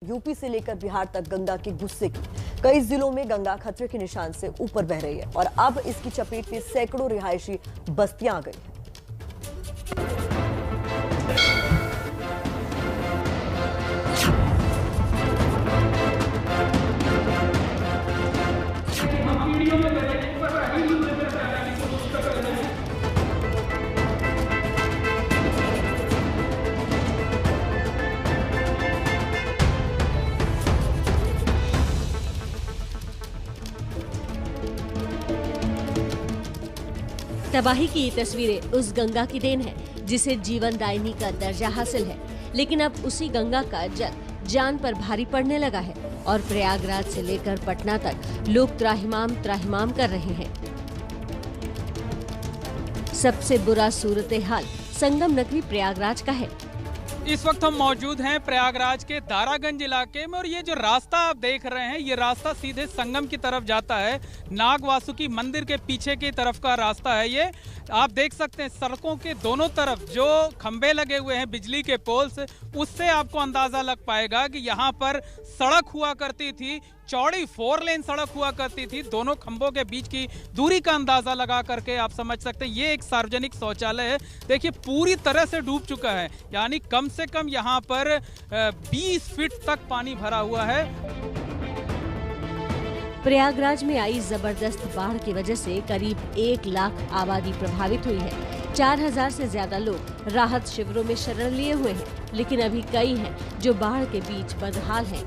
UP से लेकर बिहार तक गंगा के गुस्से की कई जिलों में गंगा खतरे के निशान से ऊपर बह रही है और अब इसकी चपेट में सैकड़ों रिहायशी बस्तियां आ गई हैं। तबाही की ये तस्वीरें उस गंगा की देन है जिसे जीवनदायिनी का दर्जा हासिल है, लेकिन अब उसी गंगा का जल जान पर भारी पड़ने लगा है और प्रयागराज से लेकर पटना तक लोग त्राहिमाम कर रहे हैं। सबसे बुरा सूरत हाल संगम नगरी प्रयागराज का है। इस वक्त हम मौजूद हैं प्रयागराज के दारागंज इलाके में और ये जो रास्ता आप देख रहे हैं ये रास्ता सीधे संगम की तरफ जाता है। नाग वासुकी मंदिर के पीछे की तरफ का रास्ता है ये। आप देख सकते हैं सड़कों के दोनों तरफ जो खंबे लगे हुए हैं बिजली के पोल्स, उससे आपको अंदाजा लग पाएगा कि यहाँ पर सड़क हुआ करती थी, चौड़ी 4 लेन सड़क हुआ करती थी। दोनों खंभों के बीच की दूरी का अंदाजा लगा करके आप समझ सकते हैं ये एक सार्वजनिक शौचालय है। देखिए पूरी तरह से डूब चुका है, यानी कम से कम यहाँ पर 20 फीट तक पानी भरा हुआ है। प्रयागराज में आई जबरदस्त बाढ़ की वजह से करीब 1 लाख आबादी प्रभावित हुई है। 4000 से ज्यादा लोग राहत शिविरों में शरण लिए हुए हैं, लेकिन अभी कई हैं जो बाढ़ के बीच बदहाल हैं।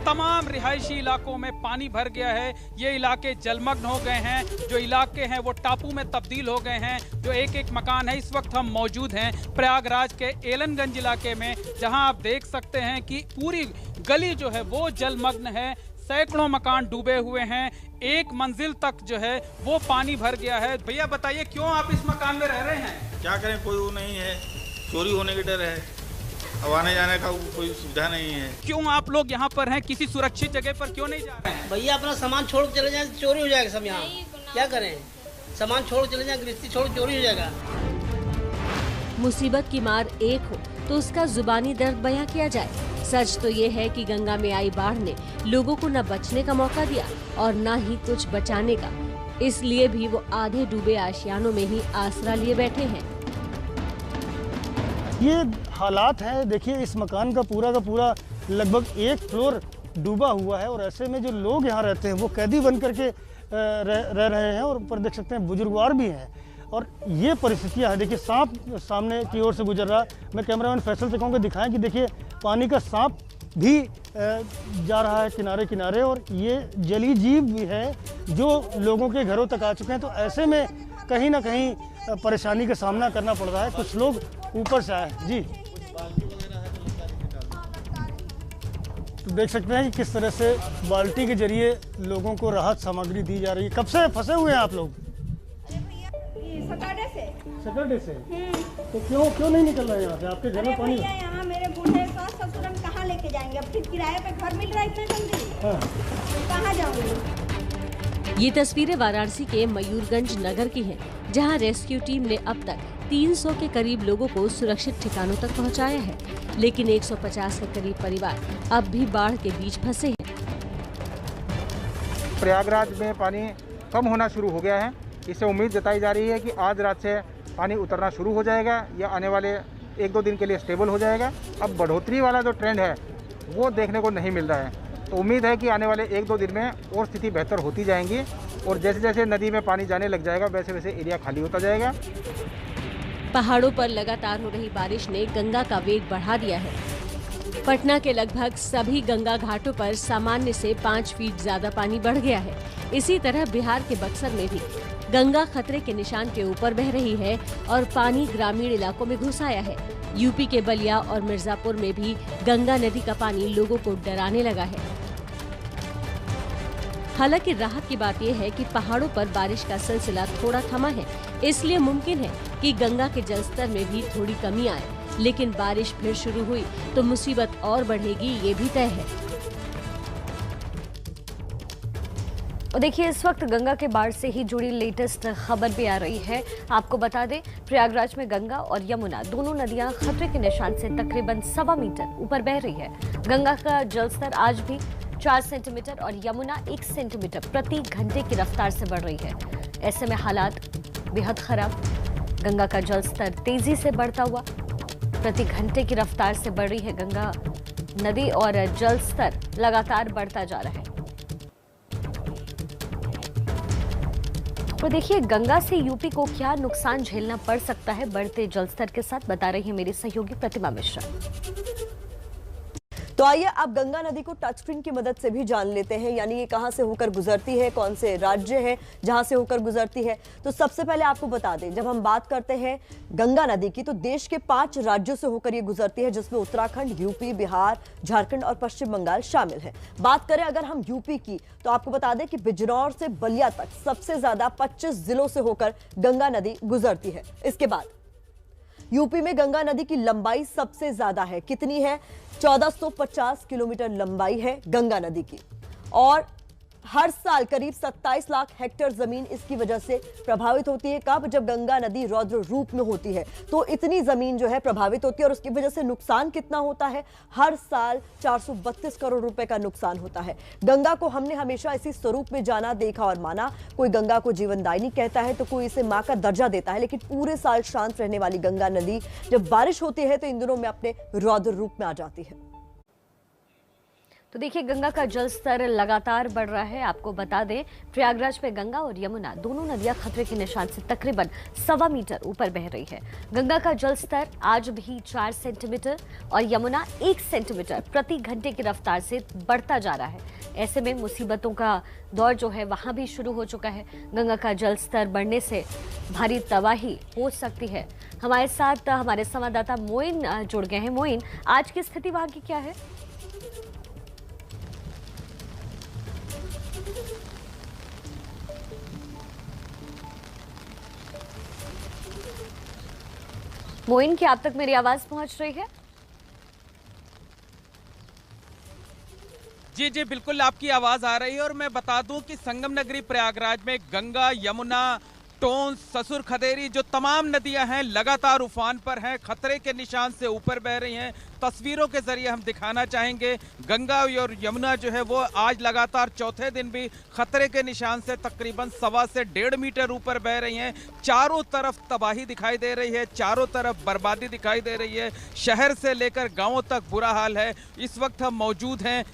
तमाम रिहायशी इलाकों में पानी भर गया है। ये इलाके जलमग्न हो गए हैं, जो इलाके हैं वो टापू में तब्दील हो गए हैं। जो एक मकान है, इस वक्त हम मौजूद हैं प्रयागराज के एलनगंज इलाके में, जहां आप देख सकते हैं कि पूरी गली जो है वो जलमग्न है। सैकड़ों मकान डूबे हुए हैं, 1 मंजिल तक जो है वो पानी भर गया है। भैया बताइए क्यों आप इस मकान में रह रहे हैं? क्या करें, कोई वो नहीं है, चोरी होने के डर है, अब आने जाने का कोई सुविधा नहीं है। क्यों आप लोग यहाँ पर हैं, किसी सुरक्षित जगह पर क्यों नहीं जा रहे हैं? भैया अपना सामान छोड़ के चले जाए, चोरी हो जाएगा सब यहाँ। क्या करें, सामान छोड़ चले जाए, गृहस्थी छोड़ चोरी हो जाएगा। मुसीबत की मार एक हो तो उसका जुबानी दर्द बयां किया जाए। सच तो ये है कि गंगा में आई बाढ़ ने लोगों को न बचने का मौका दिया और न ही कुछ बचाने का, इसलिए भी वो आधे डूबे आशियानों में ही आसरा लिए बैठे हैं। ये हालात है, देखिए इस मकान का पूरा लगभग 1 फ्लोर डूबा हुआ है और ऐसे में जो लोग यहाँ रहते हैं वो कैदी बन करके रह रहे हैं और ऊपर देख सकते हैं बुजुर्गवार भी हैं और ये परिस्थितियाँ है। देखिए सांप सामने की ओर से गुजर रहा, मैं कैमरामैन फैसल से कहूँगा दिखाएं कि देखिए पानी का सांप भी जा रहा है किनारे किनारे और ये जलीय जीव भी है जो लोगों के घरों तक आ चुके हैं। तो ऐसे में कहीं ना कहीं परेशानी का सामना करना पड़ रहा है। कुछ लोग ऊपर से आए जी, तो देख सकते हैं कि किस तरह से बाल्टी के जरिए लोगों को राहत सामग्री दी जा रही है। कब से फंसे हुए हैं आप लोग? सैटरडे से। तो क्यों नहीं निकल रहे हैं यहाँ से? आपके घर में पानी है? यहाँ मेरे बूढ़े सास ससुर हम कहाँ लेके जाएंगे? अब फिर किराए पे घर मिल रहा है इतना जल्दी, कहाँ जाऊंगी? ये तस्वीरें वाराणसी के मयूरगंज नगर की हैं, जहां रेस्क्यू टीम ने अब तक 300 के करीब लोगों को सुरक्षित ठिकानों तक पहुंचाया है, लेकिन 150 के करीब परिवार अब भी बाढ़ के बीच फंसे हैं। प्रयागराज में पानी कम होना शुरू हो गया है। इससे उम्मीद जताई जा रही है कि आज रात से पानी उतरना शुरू हो जाएगा या आने वाले 1-2 दिन के लिए स्टेबल हो जाएगा। अब बढ़ोतरी वाला जो ट्रेंड है वो देखने को नहीं मिल रहा है, तो उम्मीद है कि आने वाले 1-2 दिन में और स्थिति बेहतर होती जाएंगी और जैसे जैसे नदी में पानी जाने लग जाएगा वैसे वैसे एरिया खाली होता जाएगा। पहाड़ों पर लगातार हो रही बारिश ने गंगा का वेग बढ़ा दिया है। पटना के लगभग सभी गंगा घाटों पर सामान्य से 5 फीट ज्यादा पानी बढ़ गया है। इसी तरह बिहार के बक्सर में भी गंगा खतरे के निशान के ऊपर बह रही है और पानी ग्रामीण इलाकों में घुस आया है। यूपी के बलिया और मिर्जापुर में भी गंगा नदी का पानी लोगों को डराने लगा है। हालांकि राहत की बात यह है कि पहाड़ों पर बारिश का सिलसिला थोड़ा थमा है, इसलिए मुमकिन है कि गंगा के जलस्तर में भी थोड़ी कमी आए, लेकिन बारिश फिर शुरू हुई तो मुसीबत और बढ़ेगी, ये भी तय है। और देखिए इस वक्त गंगा के बाढ़ से ही जुड़ी लेटेस्ट खबर भी आ रही है। आपको बता दें प्रयागराज में गंगा और यमुना दोनों नदियां खतरे के निशान से तकरीबन 1.25 मीटर ऊपर बह रही है। गंगा का जलस्तर आज भी 4 सेंटीमीटर और यमुना 1 सेंटीमीटर प्रति घंटे की रफ्तार से बढ़ रही है। ऐसे में हालात बेहद खराब। गंगा का जलस्तर तेजी से बढ़ता हुआ प्रति घंटे की रफ्तार से बढ़ रही है गंगा नदी और जलस्तर लगातार बढ़ता जा रहा है। तो देखिए गंगा से यूपी को क्या नुकसान झेलना पड़ सकता है बढ़ते जलस्तर के साथ, बता रही है मेरी सहयोगी प्रतिमा मिश्रा। तो आइए अब गंगा नदी को टच स्क्रीन की मदद से भी जान लेते हैं, यानी ये कहां से होकर गुजरती है, कौन से राज्य है जहां से होकर गुजरती है। तो सबसे पहले आपको बता दें, जब हम बात करते हैं गंगा नदी की तो देश के 5 राज्यों से होकर ये गुजरती है, जिसमें उत्तराखंड, यूपी, बिहार, झारखंड और पश्चिम बंगाल शामिल है। बात करें अगर हम यूपी की तो आपको बता दें कि बिजनौर से बलिया तक सबसे ज्यादा 25 जिलों से होकर गंगा नदी गुजरती है। इसके बाद यूपी में गंगा नदी की लंबाई सबसे ज्यादा है। कितनी है? 1450 किलोमीटर लंबाई है गंगा नदी की और हर साल करीब 27 लाख हेक्टेयर जमीन इसकी वजह से प्रभावित होती है। कब? जब गंगा नदी रौद्र रूप में होती है तो इतनी जमीन जो है प्रभावित होती है और उसकी वजह से नुकसान कितना होता है? हर साल 432 करोड़ रुपए का नुकसान होता है। गंगा को हमने हमेशा इसी स्वरूप में जाना, देखा और माना। कोई गंगा को जीवनदायिनी कहता है तो कोई इसे मां का दर्जा देता है, लेकिन पूरे साल शांत रहने वाली गंगा नदी जब बारिश होती है तो इन दिनों में अपने रौद्र रूप में आ जाती है। तो देखिए गंगा का जल स्तर लगातार बढ़ रहा है। आपको बता दें प्रयागराज में गंगा और यमुना दोनों नदियां खतरे के निशान से तकरीबन 1.25 मीटर ऊपर बह रही है। गंगा का जल स्तर आज भी 4 सेंटीमीटर और यमुना 1 सेंटीमीटर प्रति घंटे की रफ्तार से बढ़ता जा रहा है। ऐसे में मुसीबतों का दौर जो है वहां भी शुरू हो चुका है। गंगा का जल स्तर बढ़ने से भारी तबाही हो सकती है। हमारे साथ हमारे संवाददाता मोइन जुड़ गए हैं। मोइन, आज की स्थिति वहां की क्या है? मोइन, क्या आप तक मेरी आवाज पहुंच रही है? जी जी बिल्कुल आपकी आवाज आ रही है और मैं बता दूं कि संगम नगरी प्रयागराज में गंगा, यमुना, टोंस, ससुर, खदेरी जो तमाम नदियां हैं लगातार उफान पर हैं, खतरे के निशान से ऊपर बह रही हैं। तस्वीरों के जरिए हम दिखाना चाहेंगे गंगा और यमुना जो है वो आज लगातार चौथे दिन भी खतरे के निशान से तकरीबन 1.25 से 1.5 मीटर ऊपर बह रही हैं। चारों तरफ तबाही दिखाई दे रही है, चारों तरफ बर्बादी दिखाई दे रही है। शहर से लेकर गाँवों तक बुरा हाल है। इस वक्त हम मौजूद हैं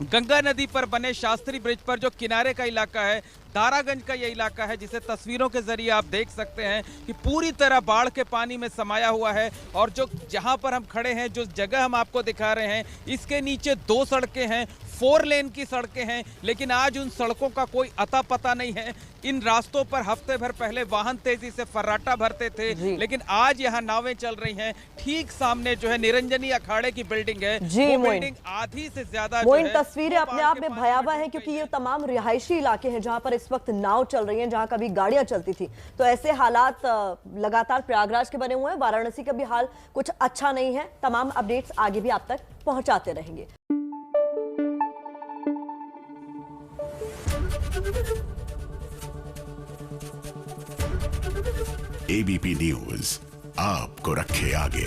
गंगा नदी पर बने शास्त्री ब्रिज पर, जो किनारे का इलाका है, दारागंज का ये इलाका है, जिसे तस्वीरों के जरिए आप देख सकते हैं कि पूरी तरह बाढ़ के पानी में समाया हुआ है। और जो जहां पर हम खड़े हैं, जो जगह हम आपको दिखा रहे हैं, इसके नीचे 2 सड़कें हैं, 4 लेन की सड़कें हैं, लेकिन आज उन सड़कों का कोई अता पता नहीं है। इन रास्तों पर हफ्ते भर पहले वाहन तेजी से फर्राटा भरते थे, लेकिन आज यहाँ नावें चल रही हैं। ठीक सामने जो है निरंजनी अखाड़े की बिल्डिंग है, वो बिल्डिंग आधी से ज्यादा तस्वीरें अपने आप में भयावह है, क्योंकि ये तमाम रिहायशी इलाके हैं जहां पर इस वक्त नाव चल रही हैं, जहां कभी गाड़ियां चलती थी। तो ऐसे हालात लगातार प्रयागराज के बने हुए हैं। वाराणसी का भी हाल कुछ अच्छा नहीं है। तमाम अपडेट्स आगे भी आप तक पहुंचाते रहेंगे। एबीपी न्यूज आपको रखे आगे।